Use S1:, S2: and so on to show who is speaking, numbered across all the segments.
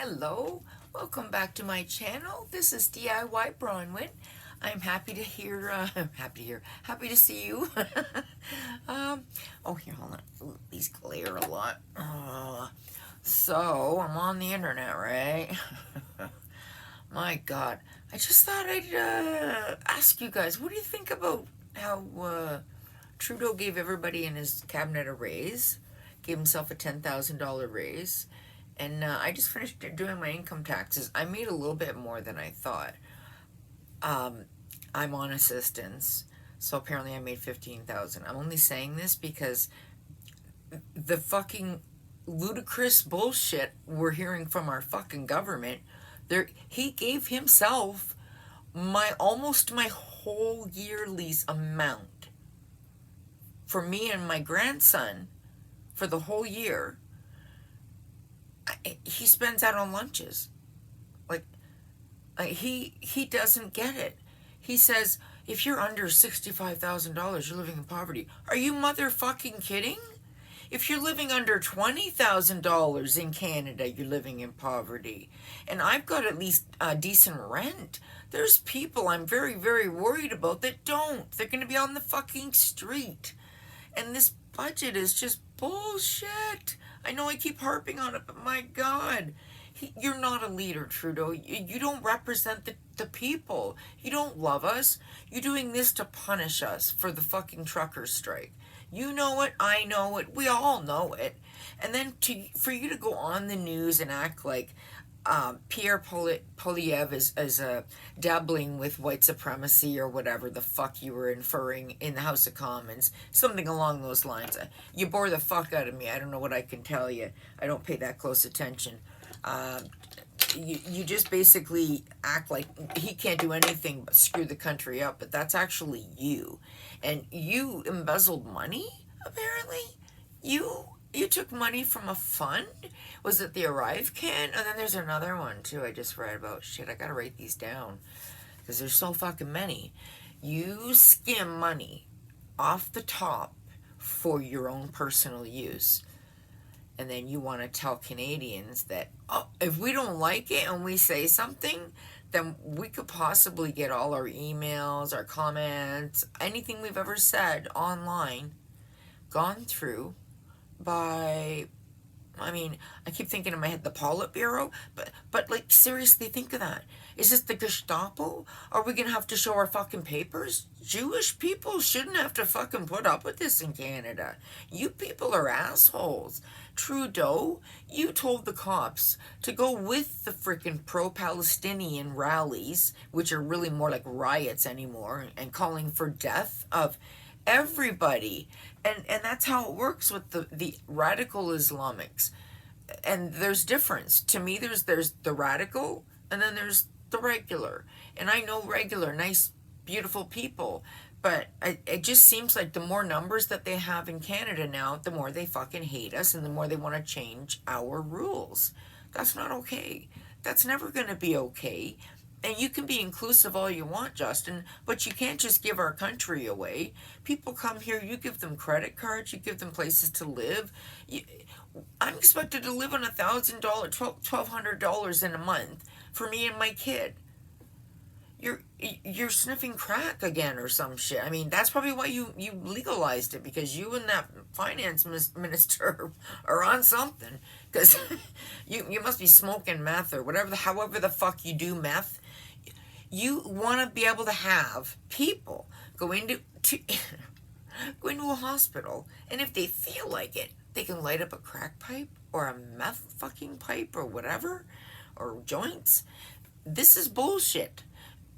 S1: Hello, welcome back to my channel. This is DIY Bronwyn. I'm happy to happy to see you. Oh, here, hold on. Ooh, these glare a lot. So, I'm on the internet, right? My God, I just thought I'd ask you guys, what do you think about how Trudeau gave everybody in his cabinet a raise, gave himself a $10,000 raise, and I just finished doing my income taxes. I made a little bit more than I thought. I'm on assistance, so apparently I made 15,000. I'm only saying this because the fucking ludicrous bullshit we're hearing from our fucking government. He gave himself almost my whole yearly's amount for me and my grandson for the whole year. He spends that on lunches. Like he doesn't get it. He says, if you're under $65,000, you're living in poverty. Are you motherfucking kidding? If you're living under $20,000 in Canada, you're living in poverty. And I've got at least a decent rent. There's people I'm very, very worried about that don't. They're going to be on the fucking street. And this budget is just bullshit. I know I keep harping on it, but my God, you're not a leader, Trudeau. You don't represent the people. You don't love us. You're doing this to punish us for the fucking trucker strike. You know it, I know it, we all know it. And then for you to go on the news and act like Pierre Poilievre is dabbling with white supremacy or whatever the fuck you were inferring in the House of Commons, something along those lines. You bore the fuck out of me. I don't know what I can tell you. I don't pay that close attention. You just basically act like he can't do anything but screw the country up, but that's actually you. And you embezzled money, apparently. You took money from a fund? Was it the Arrive Can? And then there's another one, too, I just read about. Shit, I gotta write these down, because there's so fucking many. You skim money off the top for your own personal use. And then you want to tell Canadians that, oh, if we don't like it and we say something, then we could possibly get all our emails, our comments, anything we've ever said online, gone through by, I mean, I keep thinking in my head, the Politburo, but like, seriously, think of that. Is this the Gestapo? Are we going to have to show our fucking papers? Jewish people shouldn't have to fucking put up with this in Canada. You people are assholes. Trudeau, you told the cops to go with the freaking pro-Palestinian rallies, which are really more like riots anymore, and calling for death of everybody. And that's how it works with the radical Islamics. And there's difference. To me, there's the radical, and then there's the regular. And I know regular, nice, beautiful people, but it just seems like the more numbers that they have in Canada now, the more they fucking hate us and the more they want to change our rules. That's not okay. That's never going to be okay. And you can be inclusive all you want, Justin, but you can't just give our country away. People come here, you give them credit cards, you give them places to live. I'm expected to live on $1,000, $1,200 in a month for me and my kid. You're sniffing crack again or some shit. I mean, that's probably why you legalized it, because you and that finance minister are on something. Because you must be smoking meth or however the fuck you do meth. You want to be able to have people go into a hospital, and if they feel like it, they can light up a crack pipe or a meth fucking pipe or whatever, or joints. This is bullshit.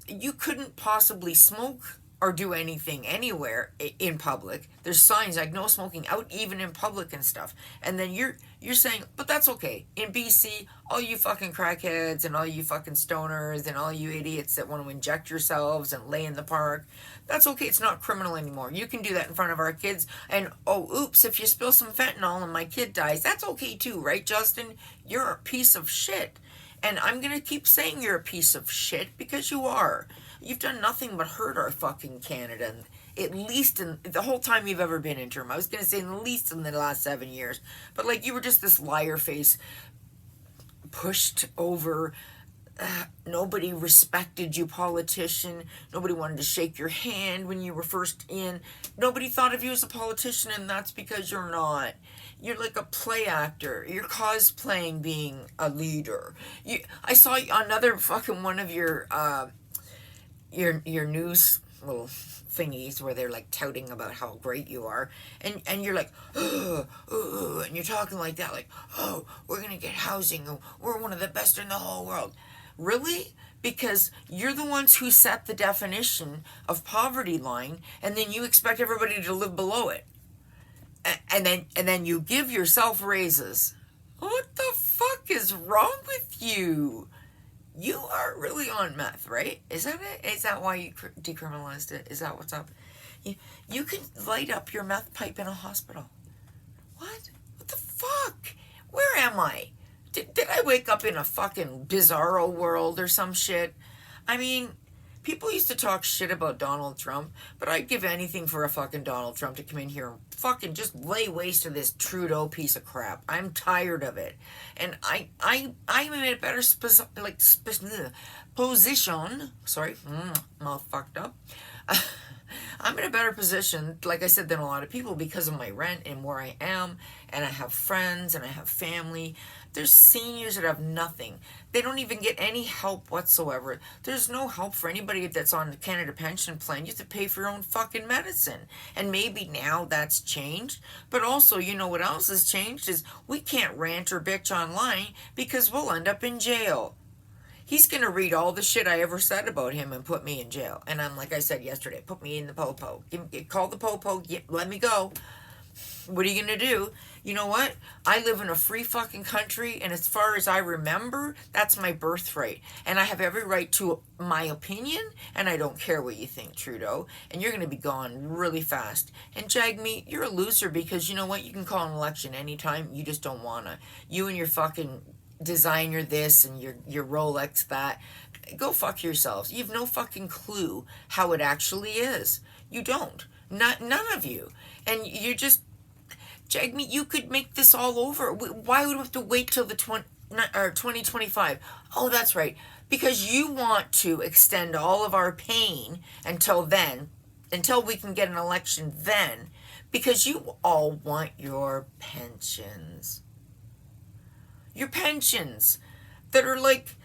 S1: You couldn't possibly smoke or do anything anywhere in public. There's signs like no smoking out even in public and stuff. And then you're saying, but that's okay. In BC, all you fucking crackheads and all you fucking stoners and all you idiots that want to inject yourselves and lay in the park, that's okay. It's not criminal anymore. You can do that in front of our kids. And, oh, oops, if you spill some fentanyl and my kid dies, that's okay too, right, Justin? You're a piece of shit. And I'm going to keep saying you're a piece of shit, because you are. You've done nothing but hurt our fucking Canada, at least in the whole time you've ever been in term. I was going to say at least in the last 7 years. But, like, you were just this liar face pushed over. Nobody respected you, politician. Nobody wanted to shake your hand when you were first in. Nobody thought of you as a politician, and that's because you're not. You're like a play actor. You're cosplaying being a leader. I saw another fucking one of your news little thingies where they're like touting about how great you are, and you're like, and you're talking like that, like, oh, we're gonna get housing, we're one of the best in the whole world. Really? Because you're the ones who set the definition of poverty line, and then you expect everybody to live below it, and then you give yourself raises. What the fuck is wrong with you? You are really on meth, right? Is that it? Is that why you decriminalized it? Is that what's up? You can light up your meth pipe in a hospital. What? What the fuck? Where am I? Did I wake up in a fucking bizarro world or some shit? I mean, people used to talk shit about Donald Trump, but I'd give anything for a fucking Donald Trump to come in here and fucking just lay waste to this Trudeau piece of crap. I'm tired of it. And I'm in a better position. Sorry, mouth fucked up. I'm in a better position, like I said, than a lot of people because of my rent and where I am, and I have friends and I have family. There's seniors that have nothing. They don't even get any help whatsoever. There's no help for anybody that's on the Canada Pension Plan. You have to pay for your own fucking medicine. And maybe now that's changed, but also, you know what else has changed is we can't rant or bitch online because we'll end up in jail. He's going to read all the shit I ever said about him and put me in jail. And I'm, like I said yesterday, put me in the popo. Call the popo, let me go. What are you going to do? You know what? I live in a free fucking country, and as far as I remember, that's my birthright. And I have every right to my opinion, and I don't care what you think, Trudeau. And you're going to be gone really fast. And Jagmeet, you're a loser because you know what? You can call an election anytime. You just don't want to. You and your fucking designer this and your Rolex that. Go fuck yourselves. You have no fucking clue how it actually is. You don't. None of you. And you're just... Jagmeet, you could make this all over. Why would we have to wait till the 2025? Oh, that's right. Because you want to extend all of our pain until then, until we can get an election then, because you all want your pensions. Your pensions that are like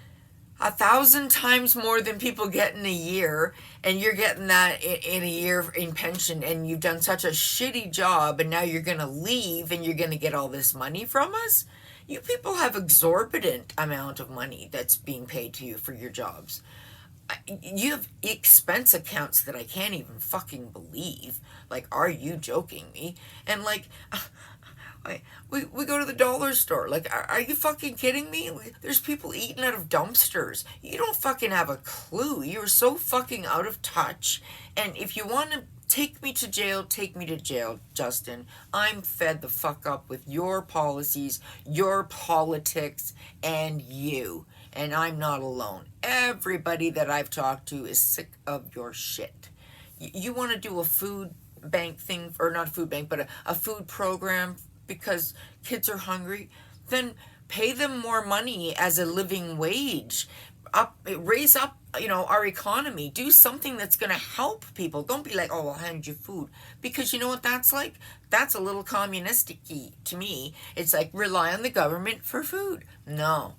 S1: 1,000 times more than people get in a year, and you're getting that in a year in pension, and you've done such a shitty job, and now you're going to leave and you're going to get all this money from us? You people have exorbitant amount of money that's being paid to you for your jobs. You have expense accounts that I can't even fucking believe. Like, are you joking me? And like... We go to the dollar store. Like, are you fucking kidding me? There's people eating out of dumpsters. You don't fucking have a clue. You're so fucking out of touch. And if you want to take me to jail, take me to jail, Justin. I'm fed the fuck up with your policies, your politics, and you. And I'm not alone. Everybody that I've talked to is sick of your shit. You want to do a food bank thing, or not a food bank, but a food program because kids are hungry, then pay them more money as a living wage. Raise up, our economy. Do something that's going to help people. Don't be like, oh, I'll hand you food. Because you know what that's like? That's a little communistic-y to me. It's like, rely on the government for food. No.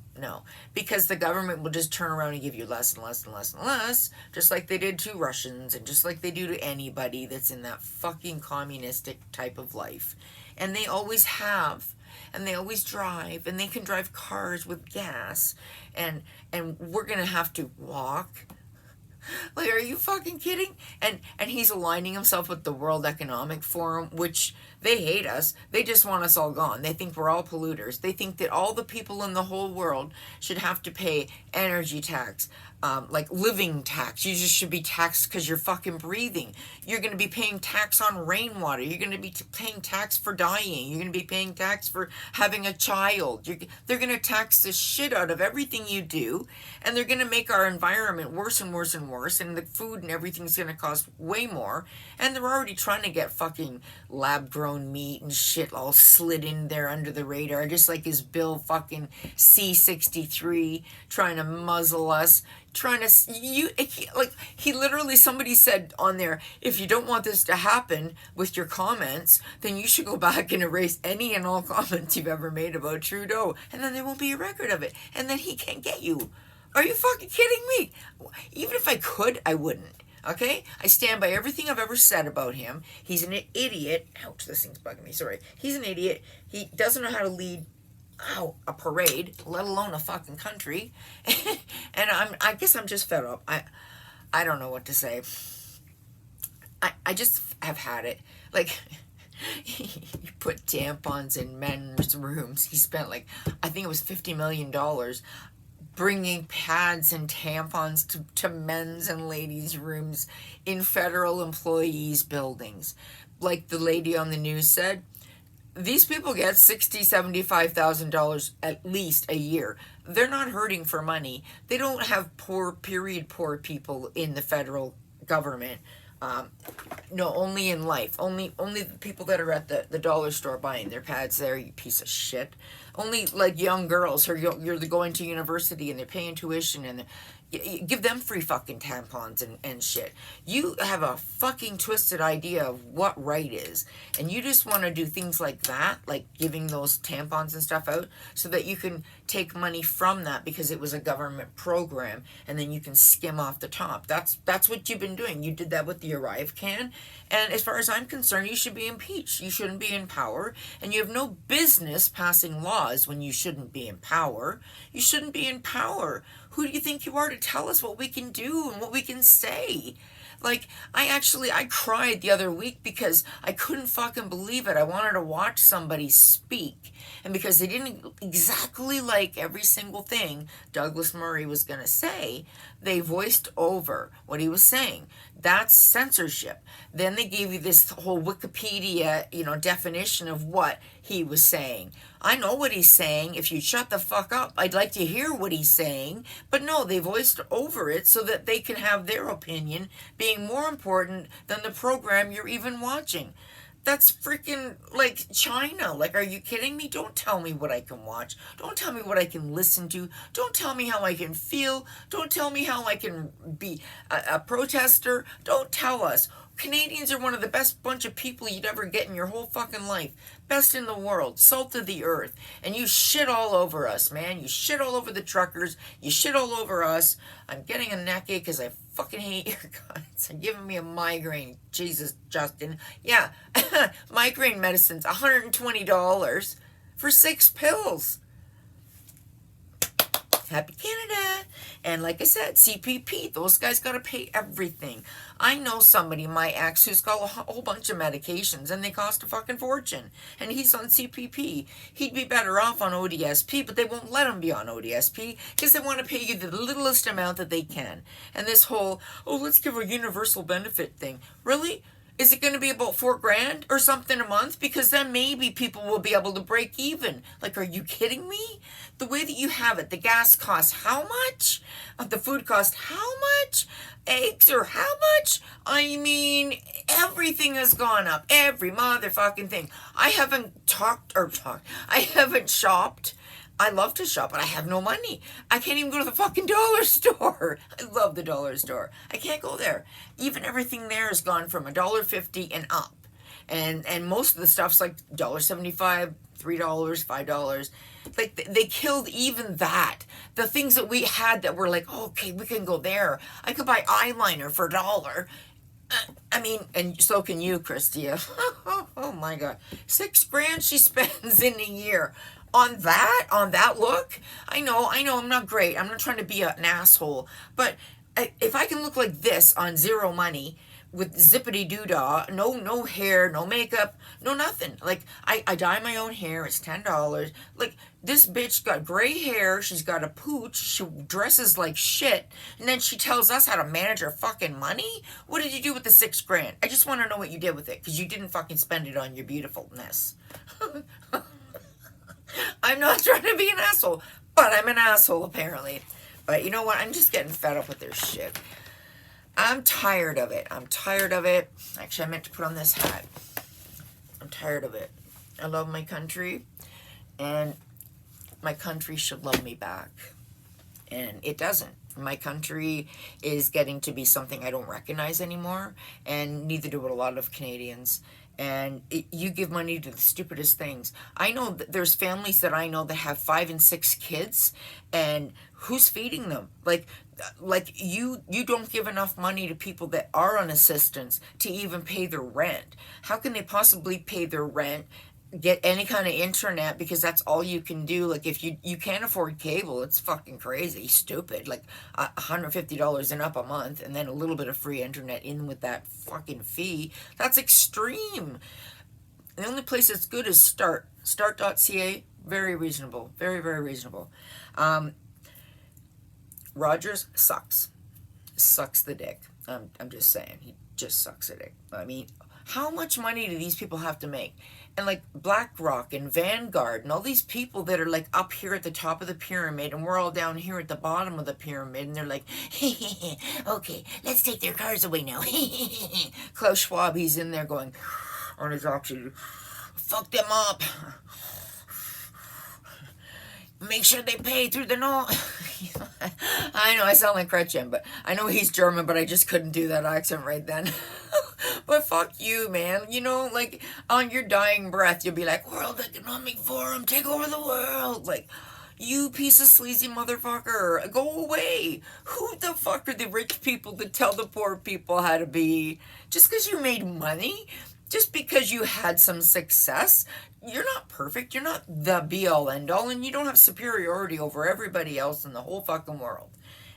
S1: Because the government will just turn around and give you less and less and less and less, just like they did to Russians and just like they do to anybody that's in that fucking communistic type of life. And they always have, and they always drive, and they can drive cars with gas, and we're gonna have to walk. Like, are you fucking kidding? And he's aligning himself with the World Economic Forum, which they hate us. They just want us all gone. They think we're all polluters. They think that all the people in the whole world should have to pay energy tax, like living tax. You just should be taxed because you're fucking breathing. You're going to be paying tax on rainwater. You're going to be paying tax for dying. You're going to be paying tax for having a child. They're going to tax the shit out of everything you do, and they're going to make our environment worse and worse and worse, and the food and everything's going to cost way more, and they're already trying to get fucking lab-grown meat and shit all slid in there under the radar, just like his Bill fucking C-63 trying to muzzle us. He literally, somebody said on there, if you don't want this to happen with your comments, then you should go back and erase any and all comments you've ever made about Trudeau, and then there won't be a record of it, and then he can't get you. Are you fucking kidding me? Even if I could, I wouldn't. Okay? I stand by everything I've ever said about him. He's an idiot. Ouch, this thing's bugging me. Sorry. He's an idiot. He doesn't know how to lead a parade, let alone a fucking country. And I guess I'm just fed up. I don't know what to say. I just have had it. Like, he put tampons in men's rooms. He spent I think it was $50 million bringing pads and tampons to men's and ladies' rooms in federal employees' buildings. Like the lady on the news said, these people get $60,000-$75,000 at least a year. They're not hurting for money. They don't have poor people in the federal government. No, only in life. Only the people that are at the dollar store buying their pads there, you piece of shit. Only young girls who you're going to university and they're paying tuition and give them free fucking tampons and shit. You have a fucking twisted idea of what right is, and you just want to do things like that, like giving those tampons and stuff out so that you can take money from that because it was a government program, and then you can skim off the top. That's what you've been doing. You did that with the Arrive can, and as far as I'm concerned, you should be impeached. You shouldn't be in power, and you have no business passing laws when you shouldn't be in power. You shouldn't be in power. Who do you think you are to tell us what we can do and what we can say? I cried the other week because I couldn't fucking believe it. I wanted to watch somebody speak. And because they didn't exactly like every single thing Douglas Murray was going to say, they voiced over what he was saying. That's censorship. Then they gave you this whole Wikipedia, definition of what he was saying. I know what he's saying. If you shut the fuck up, I'd like to hear what he's saying. But no, they voiced over it so that they can have their opinion being more important than the program you're even watching. That's freaking like China. Are you kidding me? Don't tell me what I can watch. Don't tell me what I can listen to. Don't tell me how I can feel. Don't tell me how I can be a protester. Don't tell us. Canadians are one of the best bunch of people you'd ever get in your whole fucking life. Best in the world. Salt of the earth. And you shit all over us, man. You shit all over the truckers. You shit all over us. I'm getting a neck ache because I fucking hate your guys. You're giving me a migraine. Jesus, Justin. Yeah, migraine medicine's $120 for 6 pills. Happy Canada. And like I said, CPP, those guys got to pay everything. I know somebody, my ex, who's got a whole bunch of medications and they cost a fucking fortune. And he's on CPP. He'd be better off on ODSP, but they won't let him be on ODSP because they want to pay you the littlest amount that they can. And this whole, let's give a universal benefit thing. Really? Is it going to be about $4,000 or something a month? Because then maybe people will be able to break even. Are you kidding me? The way that you have it, the gas costs how much? The food costs how much? Eggs are how much? I mean, everything has gone up. Every motherfucking thing. I haven't shopped. I love to shop, but I have no money. I can't even go to the fucking dollar store. I love the dollar store. I can't go there. Even everything there has gone from $1.50 and up. And most of the stuff's $1.75, $3, $5. They killed even that. The things that we had that were okay, we can go there. I could buy eyeliner for $1. And so can you, Christia. Oh my God. $6,000 she spends in a year. On that look? I know, I'm not great. I'm not trying to be an asshole. But if I can look like this on zero money, with zippity doo-dah, no hair, no makeup, no nothing. Like, I dye my own hair, it's $10. Like, this bitch got gray hair, she's got a pooch, she dresses like shit, and then she tells us how to manage our fucking money? What did you do with the $6,000? I just want to know what you did with it, because you didn't fucking spend it on your beautifulness. I'm not trying to be an asshole, but I'm an asshole apparently. But you know what? I'm just getting fed up with their shit. I'm tired of it. I'm tired of it. Actually, I meant to put on this hat. I'm tired of it. I love my country, and my country should love me back. And it doesn't. My country is getting to be something I don't recognize anymore, and neither do a lot of Canadians. And you give money to the stupidest things. I know that there's families that I know that have 5 and 6 kids, and who's feeding them? Like you don't give enough money to people that are on assistance to even pay their rent. How can they possibly pay their rent, get any kind of internet, because that's all you can do? Like, if you can't afford cable, it's fucking crazy, stupid. Like $150 and up a month, and then a little bit of free internet in with that fucking fee. That's extreme. The only place that's good is start.ca. Very reasonable, very, very reasonable. Rogers sucks the dick. I'm just saying, he just sucks a dick. I mean, how much money do these people have to make? And like BlackRock and Vanguard and all these people that are like up here at the top of the pyramid, and we're all down here at the bottom of the pyramid, and they're like, okay, let's take their cars away now. Klaus Schwab, he's in there going on his oxygen, fuck them up. Make sure they pay through the nose. I know I sound like Gretchen, but I know he's German, but I just couldn't do that accent right then. But fuck you, man. You know, like, on your dying breath, you'll be like, World Economic Forum, take over the world. Like, you piece of sleazy motherfucker, go away. Who the fuck are the rich people that tell the poor people how to be? Just because you made money? Just because you had some success? You're not perfect. You're not the be-all, end-all, and you don't have superiority over everybody else in the whole fucking world.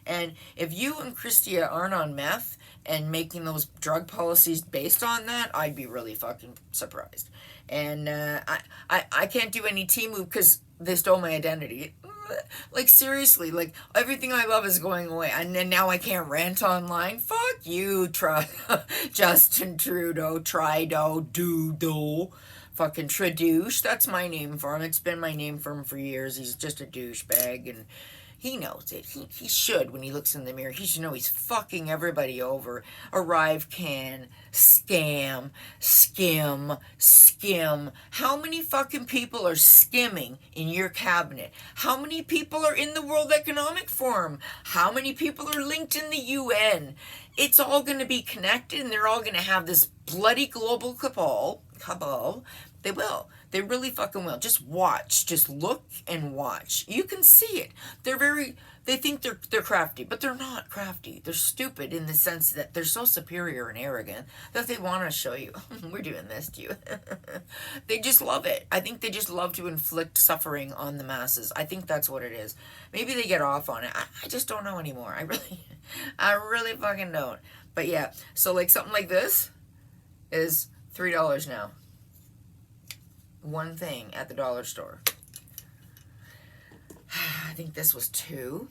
S1: And if you and Christia aren't on meth and making those drug policies based on that, I'd be really fucking surprised. And I can't do any team move because they stole my identity. Like, seriously, like, everything I love is going away, and then now I can't rant online. Fuck you, Justin Trudeau, Dudo. Fucking Tradouche, that's my name for him. It's been my name for him for years. He's just a douchebag, and he knows it. He should, when he looks in the mirror, he should know he's fucking everybody over. Arrive can, scam, skim, skim. How many fucking people are skimming in your cabinet? How many people are in the World Economic Forum? How many people are linked in the UN? It's all going to be connected, and they're all going to have this bloody global cabal. They will. They really fucking will. Just watch. Just look and watch. You can see it. They think they're crafty, but they're not crafty. They're stupid in the sense that they're so superior and arrogant that they want to show you, we're doing this to you. They just love it. I think they just love to inflict suffering on the masses. I think that's what it is. Maybe they get off on it. I just don't know anymore. I really fucking don't. But yeah, so like something like this is $3 now. One thing at the dollar store. I think this was $2.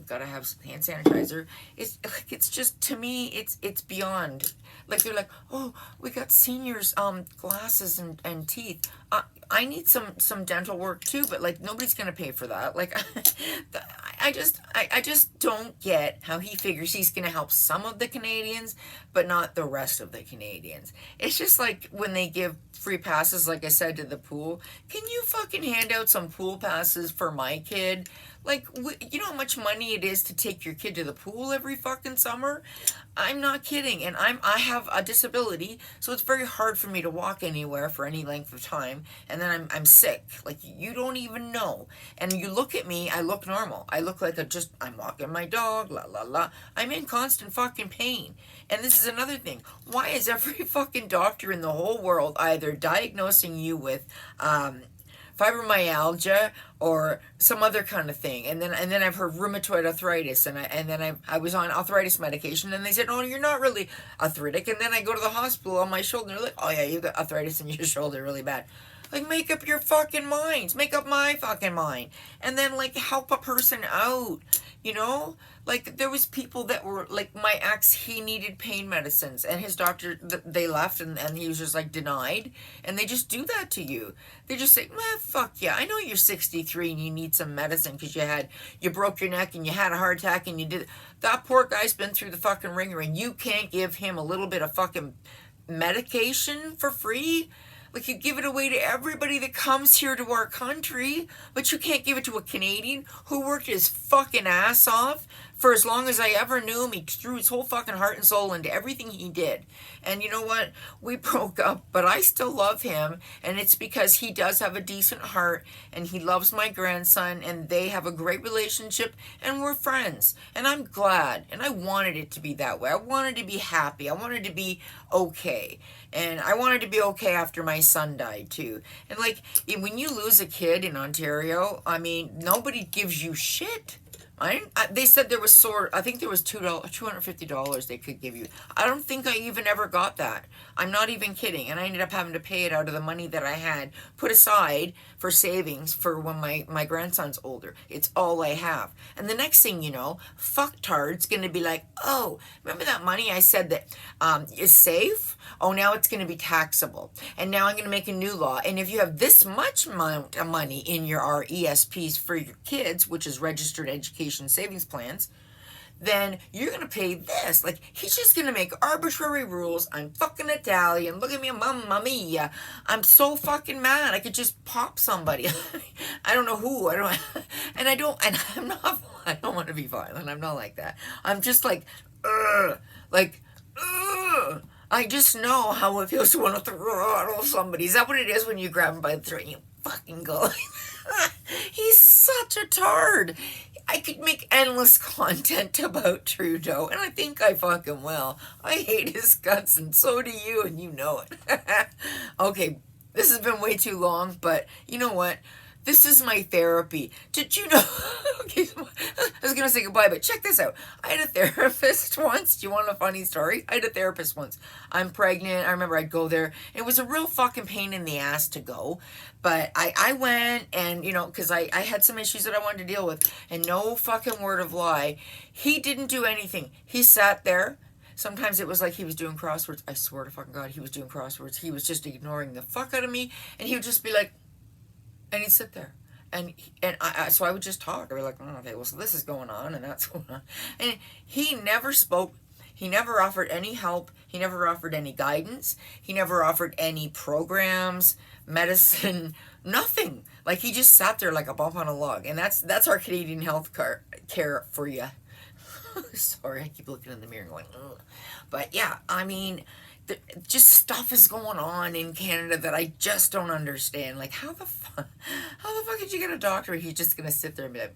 S1: Gotta have some hand sanitizer. It's just, to me, it's beyond. Like, they're like, oh, we got seniors glasses and teeth. I need some dental work too, but like, nobody's gonna pay for that. Like, I just don't get how he figures he's gonna help some of the Canadians, but not the rest of the Canadians. It's just like when they give free passes, like I said, to the pool. Can you fucking hand out some pool passes for my kid? Like, you know how much money it is to take your kid to the pool every fucking summer? I'm not kidding. And I have a disability, so it's very hard for me to walk anywhere for any length of time. And then I'm sick. Like, you don't even know. And you look at me, I look normal. I look like I'm walking my dog, la la la. I'm in constant fucking pain. And this is another thing. Why is every fucking doctor in the whole world either diagnosing you with fibromyalgia or some other kind of thing. And then I've heard rheumatoid arthritis, and I was on arthritis medication, and they said, "Oh, you're not really arthritic." And then I go to the hospital on my shoulder, and they're like, "Oh yeah, you got arthritis in your shoulder really bad." Like, make up your fucking minds. Make up my fucking mind. And then, like, help a person out, you know? Like, there was people that were, like, my ex, he needed pain medicines. And his doctor, they left, and he was just, like, denied. And they just do that to you. They just say, fuck yeah. I know you're 63 and you need some medicine because you broke your neck and you had a heart attack and you did. That poor guy's been through the fucking ringer, and you can't give him a little bit of fucking medication for free? Like, you give it away to everybody that comes here to our country, but you can't give it to a Canadian who worked his fucking ass off for as long as I ever knew him. He threw his whole fucking heart and soul into everything he did. And you know what? We broke up, but I still love him, and it's because he does have a decent heart, and he loves my grandson, and they have a great relationship, and we're friends. And I'm glad, and I wanted it to be that way. I wanted to be happy. I wanted to be okay. And I wanted to be okay after my son died, too. And, like, when you lose a kid in Ontario, I mean, nobody gives you shit. They said there was I think there was $250 they could give you. I don't think I even ever got that. I'm not even kidding. And I ended up having to pay it out of the money that I had put aside for savings for when my grandson's older. It's all I have. And the next thing you know, fucktard's going to be like, oh, remember that money I said that is safe? Oh, now it's going to be taxable. And now I'm going to make a new law. And if you have this much amount of money in your RESPs for your kids, which is registered education savings plans, then you're going to pay this. Like, he's just going to make arbitrary rules. I'm fucking Italian. Look at me, mamma mia. I'm so fucking mad. I could just pop somebody. I don't know who. and I don't want to be violent. I'm not like that. I'm just like, ugh. I just know how it feels to want to throttle somebody. Is that what it is when you grab him by the throat and you fucking go? He's such a tard. I could make endless content about Trudeau, and I think I fucking will. I hate his guts, and so do you, and you know it. Okay, this has been way too long, but you know what? This is my therapy. Did you know? Okay, I was going to say goodbye, but check this out. I had a therapist once. Do you want a funny story? I had a therapist once. I'm pregnant. I remember I'd go there. It was a real fucking pain in the ass to go. But I went, and, you know, because I had some issues that I wanted to deal with. And no fucking word of lie, he didn't do anything. He sat there. Sometimes it was like he was doing crosswords. I swear to fucking God, he was doing crosswords. He was just ignoring the fuck out of me. And he would just be like, and he'd sit there, so I would just talk. I'd be like, oh, okay, well, so this is going on, and that's going on. And he never spoke. He never offered any help. He never offered any guidance. He never offered any programs, medicine, nothing. Like, he just sat there like a bump on a log. And that's our Canadian health care for you. Sorry, I keep looking in the mirror and going, ugh. But yeah, I mean, just stuff is going on in Canada that I just don't understand. Like, how the fuck did you get a doctor if you're just gonna sit there and be like,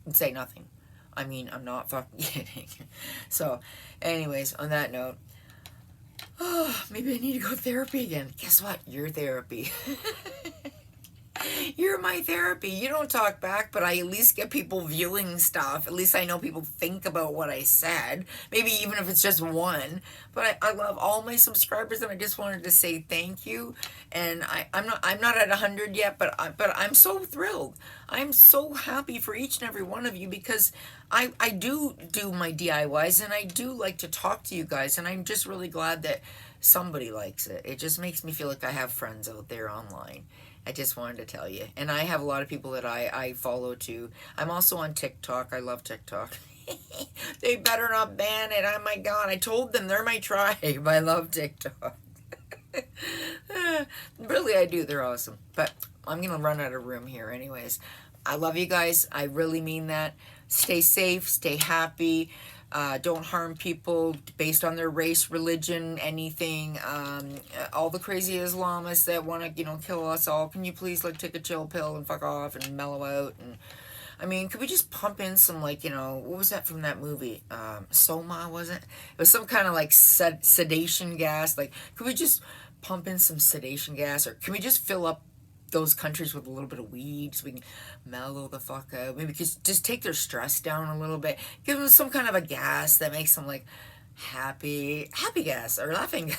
S1: and say nothing? I mean, I'm not fucking kidding. So, anyways, on that note, maybe I need to go to therapy again. Guess what? Your therapy. You're my therapy. You don't talk back, but I at least get people viewing stuff. At least I know people think about what I said. Maybe even if it's just one. But I love all my subscribers, and I just wanted to say thank you. And I'm not at 100 yet, but I'm so thrilled. I'm so happy for each and every one of you, because I do my DIYs, and I do like to talk to you guys, and I'm just really glad that somebody likes it. It just makes me feel like I have friends out there online. I just wanted to tell you. And I have a lot of people that I follow too. I'm also on TikTok. I love TikTok. They better not ban it. Oh my God. I told them they're my tribe. I love TikTok. Really, I do. They're awesome. But I'm going to run out of room here anyways. I love you guys. I really mean that. Stay safe. Stay happy. Don't harm people based on their race, religion, anything. All the crazy Islamists that want to, kill us all. Can you please, take a chill pill and fuck off and mellow out? And I mean, could we just pump in some, like, what was that from that movie? Soma, was it? It was some kind of like sedation gas. Like, could we just pump in some sedation gas, or can we just fill up those countries with a little bit of weed so we can mellow the fuck out? Maybe just take their stress down a little bit. Give them some kind of a gas that makes them like happy gas or laughing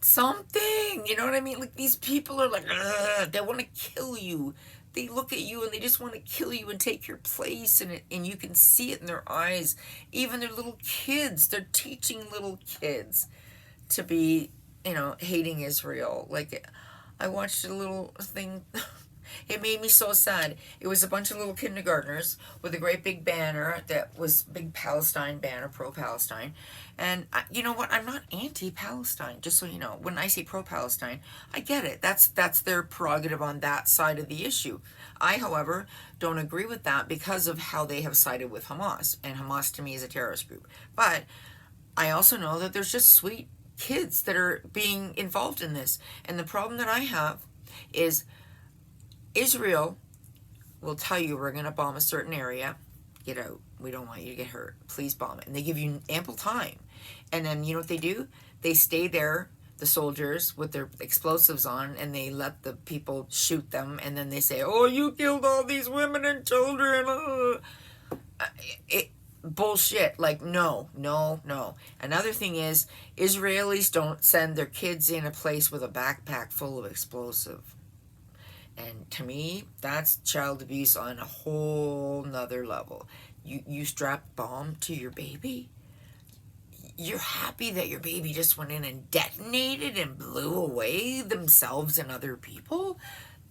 S1: something. You know what I mean? Like, these people are like, ugh, they want to kill you. They look at you and they just want to kill you and take your place, and you can see it in their eyes. Even their little kids, they're teaching little kids to be, hating Israel. Like, I watched a little thing. It made me so sad. It was a bunch of little kindergartners with a great big banner that was big Palestine banner, pro-Palestine. And you know what? I'm not anti-Palestine, just so you know. When I say pro-Palestine, I get it. That's their prerogative on that side of the issue. I, however, don't agree with that because of how they have sided with Hamas. And Hamas, to me, is a terrorist group. But I also know that there's just sweet kids that are being involved in this. And the problem that I have is Israel will tell you, we're going to bomb a certain area. Get out. We don't want you to get hurt. Please bomb it. And they give you ample time. And then you know what they do? They stay there, the soldiers, with their explosives on, and they let the people shoot them. And then they say, oh, you killed all these women and children. Bullshit. Like, no. Another thing is, Israelis don't send their kids in a place with a backpack full of explosive. And to me, that's child abuse on a whole nother level. You strap a bomb to your baby? You're happy that your baby just went in and detonated and blew away themselves and other people?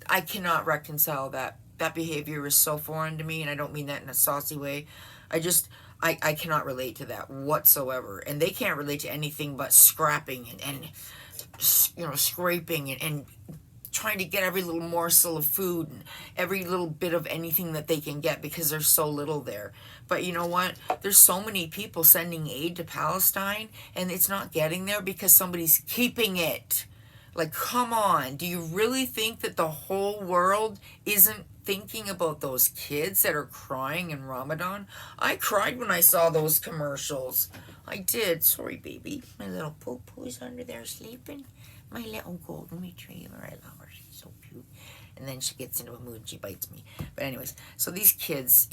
S1: I cannot reconcile that. That behavior is so foreign to me, and I don't mean that in a saucy way. I cannot relate to that whatsoever. And they can't relate to anything but scrapping and scraping and trying to get every little morsel of food and every little bit of anything that they can get because there's so little there. But you know what? There's so many people sending aid to Palestine, and it's not getting there because somebody's keeping it. Like, come on. Do you really think that the whole world isn't thinking about those kids that are crying in Ramadan? I cried when I saw those commercials. I did. Sorry, baby. My little poo-poo's under there sleeping. My little golden retriever, I love her. She's so cute. And then she gets into a mood and she bites me. But anyways, so these kids,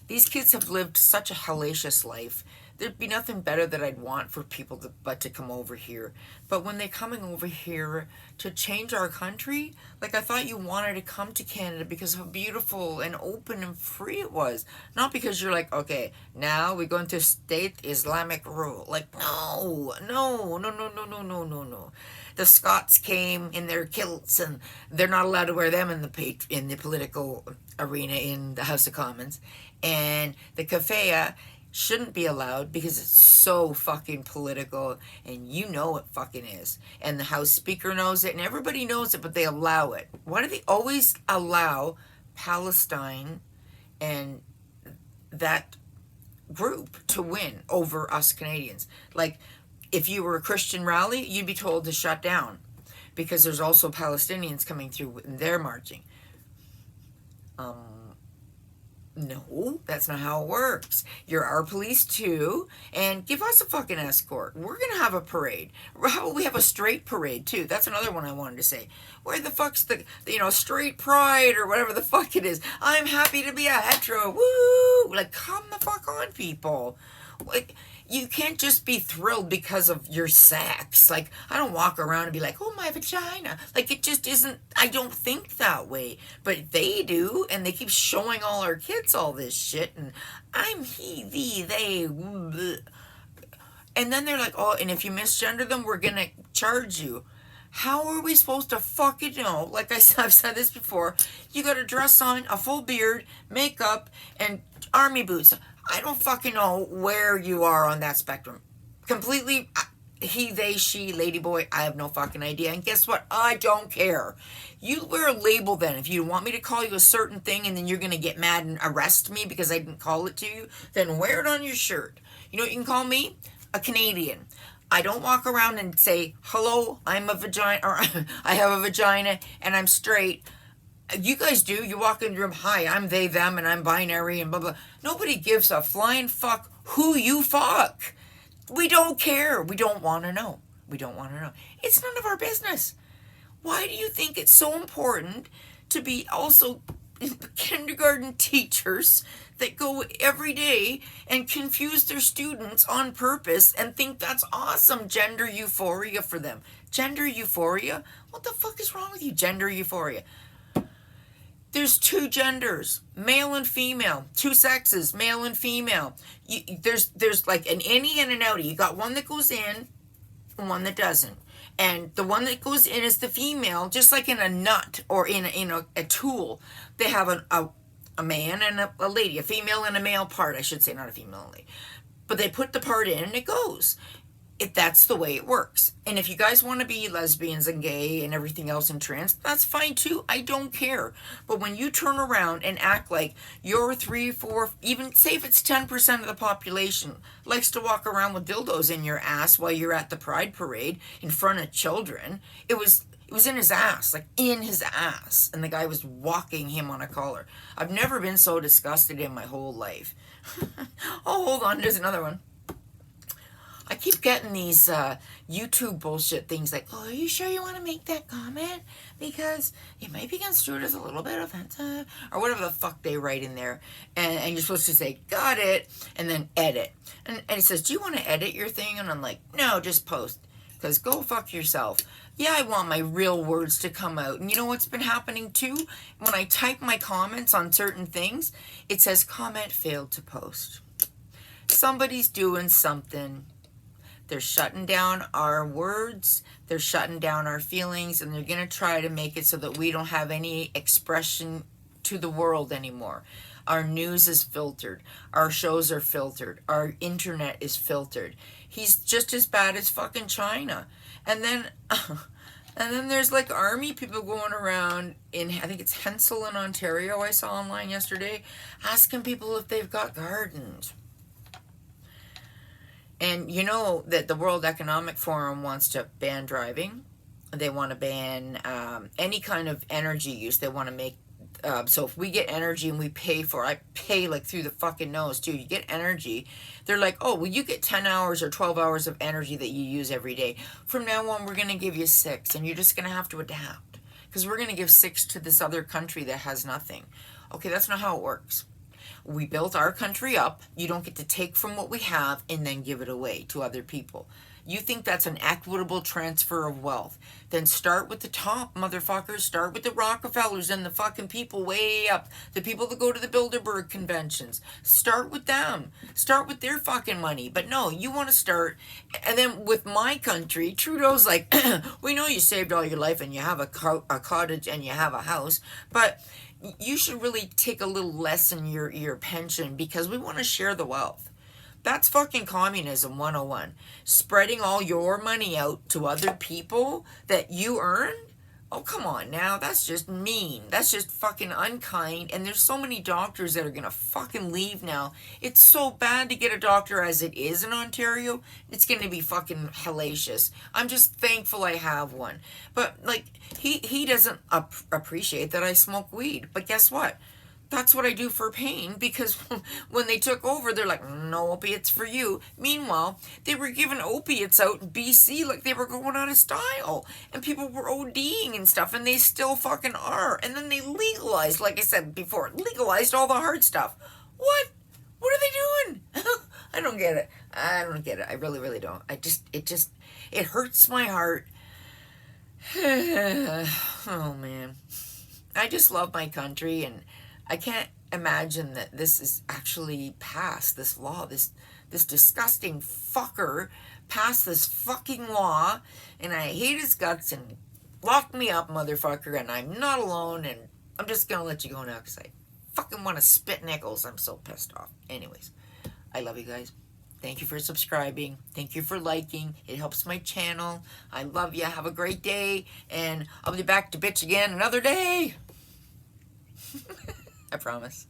S1: these kids have lived such a hellacious life. There'd be nothing better that I'd want for people but to come over here. But when they're coming over here to change our country, like, I thought you wanted to come to Canada because of how beautiful and open and free it was. Not because you're like, okay, now we're going to state Islamic rule. Like, no. The Scots came in their kilts, and they're not allowed to wear them in the political arena in the House of Commons. And the keffiyeh shouldn't be allowed because it's so fucking political, and you know it fucking is. And the House Speaker knows it, and everybody knows it, but they allow it. Why do they always allow Palestine and that group to win over us Canadians? Like, if you were a Christian rally, you'd be told to shut down because there's also Palestinians coming through and they're marching. No, that's not how it works. You're our police too, and give us a fucking escort. We're gonna have a parade. How about we have a straight parade too? That's another one I wanted to say. Where the fuck's the straight pride or whatever the fuck it is? I'm happy to be a hetero. Woo! Like, come the fuck on, people. Like, you can't just be thrilled because of your sex. Like, I don't walk around and be like, oh, my vagina. Like, it just isn't, I don't think that way. But they do, and they keep showing all our kids all this shit, and I'm he, thee, they, bleh. And then they're like, oh, and if you misgender them, we're gonna charge you. How are we supposed to fucking know? Like I've said this before, you gotta dress on, a full beard, makeup, and army boots. I don't fucking know where you are on that spectrum. Completely, he, they, she, ladyboy, I have no fucking idea. And guess what? I don't care. You wear a label then. If you want me to call you a certain thing and then you're going to get mad and arrest me because I didn't call it to you, then wear it on your shirt. You know what you can call me? A Canadian. I don't walk around and say, hello, I'm a vagina, or I have a vagina and I'm straight. You guys do. You walk in the room, hi, I'm they, them, and I'm binary, and blah, blah. Nobody gives a flying fuck who you fuck. We don't care. We don't want to know. We don't want to know. It's none of our business. Why do you think it's so important to be also kindergarten teachers that go every day and confuse their students on purpose and think that's awesome gender euphoria for them? Gender euphoria? What the fuck is wrong with you, gender euphoria? There's two genders, male and female, two sexes, male and female. There's like an innie and an outie. You got one that goes in and one that doesn't. And the one that goes in is the female, just like in a nut or in a tool. They have a man and a lady, a female and a male part, I should say, not a female and a lady. But they put the part in and it goes. That's the way it works. And if you guys want to be lesbians and gay and everything else and trans, that's fine too. I don't care. But when you turn around and act like you're 3, 4, even say if it's 10% of the population likes to walk around with dildos in your ass while you're at the Pride Parade in front of children, it was in his ass, like in his ass. And the guy was walking him on a collar. I've never been so disgusted in my whole life. Oh, hold on. There's another one. I keep getting these YouTube bullshit things like, oh, are you sure you want to make that comment? Because it might be construed as a little bit offensive. Or whatever the fuck they write in there. And you're supposed to say, got it, and then edit. And it says, do you want to edit your thing? And I'm like, no, just post. Because go fuck yourself. Yeah, I want my real words to come out. And you know what's been happening too? When I type my comments on certain things, it says, comment failed to post. Somebody's doing something. They're shutting down our words, they're shutting down our feelings, and they're going to try to make it so that we don't have any expression to the world anymore. Our news is filtered, our shows are filtered, our internet is filtered. He's just as bad as fucking China. And then there's like army people going around in, I think it's Hensel in Ontario, I saw online yesterday, asking people if they've got gardens. And you know that the World Economic Forum wants to ban driving. They want to ban any kind of energy use. They want to make, so if we get energy and we pay for it, I pay like through the fucking nose too. You get energy. They're like, oh, well, you get 10 hours or 12 hours of energy that you use every day. From now on, we're going to give you 6, and you're just going to have to adapt. Because we're going to give 6 to this other country that has nothing. Okay, that's not how it works. We built our country up. You don't get to take from what we have and then give it away to other people. You think that's an equitable transfer of wealth? Then start with the top, motherfuckers. Start with the Rockefellers and the fucking people way up. The people that go to the Bilderberg conventions. Start with them. Start with their fucking money. But no, you want to start. And then with my country, Trudeau's like, we know you saved all your life and you have a cottage and you have a house. But you should really take a little less in your pension because we want to share the wealth. That's fucking communism 101. Spreading all your money out to other people that you earn? Oh, come on now. That's just mean. That's just fucking unkind. And there's so many doctors that are going to fucking leave now. It's so bad to get a doctor as it is in Ontario. It's going to be fucking hellacious. I'm just thankful I have one. But, like, he doesn't appreciate that I smoke weed. But guess what? That's what I do for pain, because when they took over, they're like, no opiates for you. Meanwhile, they were giving opiates out in BC like they were going out of style. And people were ODing and stuff, and they still fucking are. And then they legalized, like I said before, legalized all the hard stuff. What? What are they doing? I don't get it. I don't get it. I really, really don't. It hurts my heart. Oh, man. I just love my country, and I can't imagine that this is actually passed, this law, this disgusting fucker passed this fucking law, and I hate his guts, and lock me up, motherfucker, and I'm not alone, and I'm just gonna let you go now, because I fucking want to spit nickels. I'm so pissed off. Anyways, I love you guys. Thank you for subscribing. Thank you for liking. It helps my channel. I love you. Have a great day, and I'll be back to bitch again another day. I promise.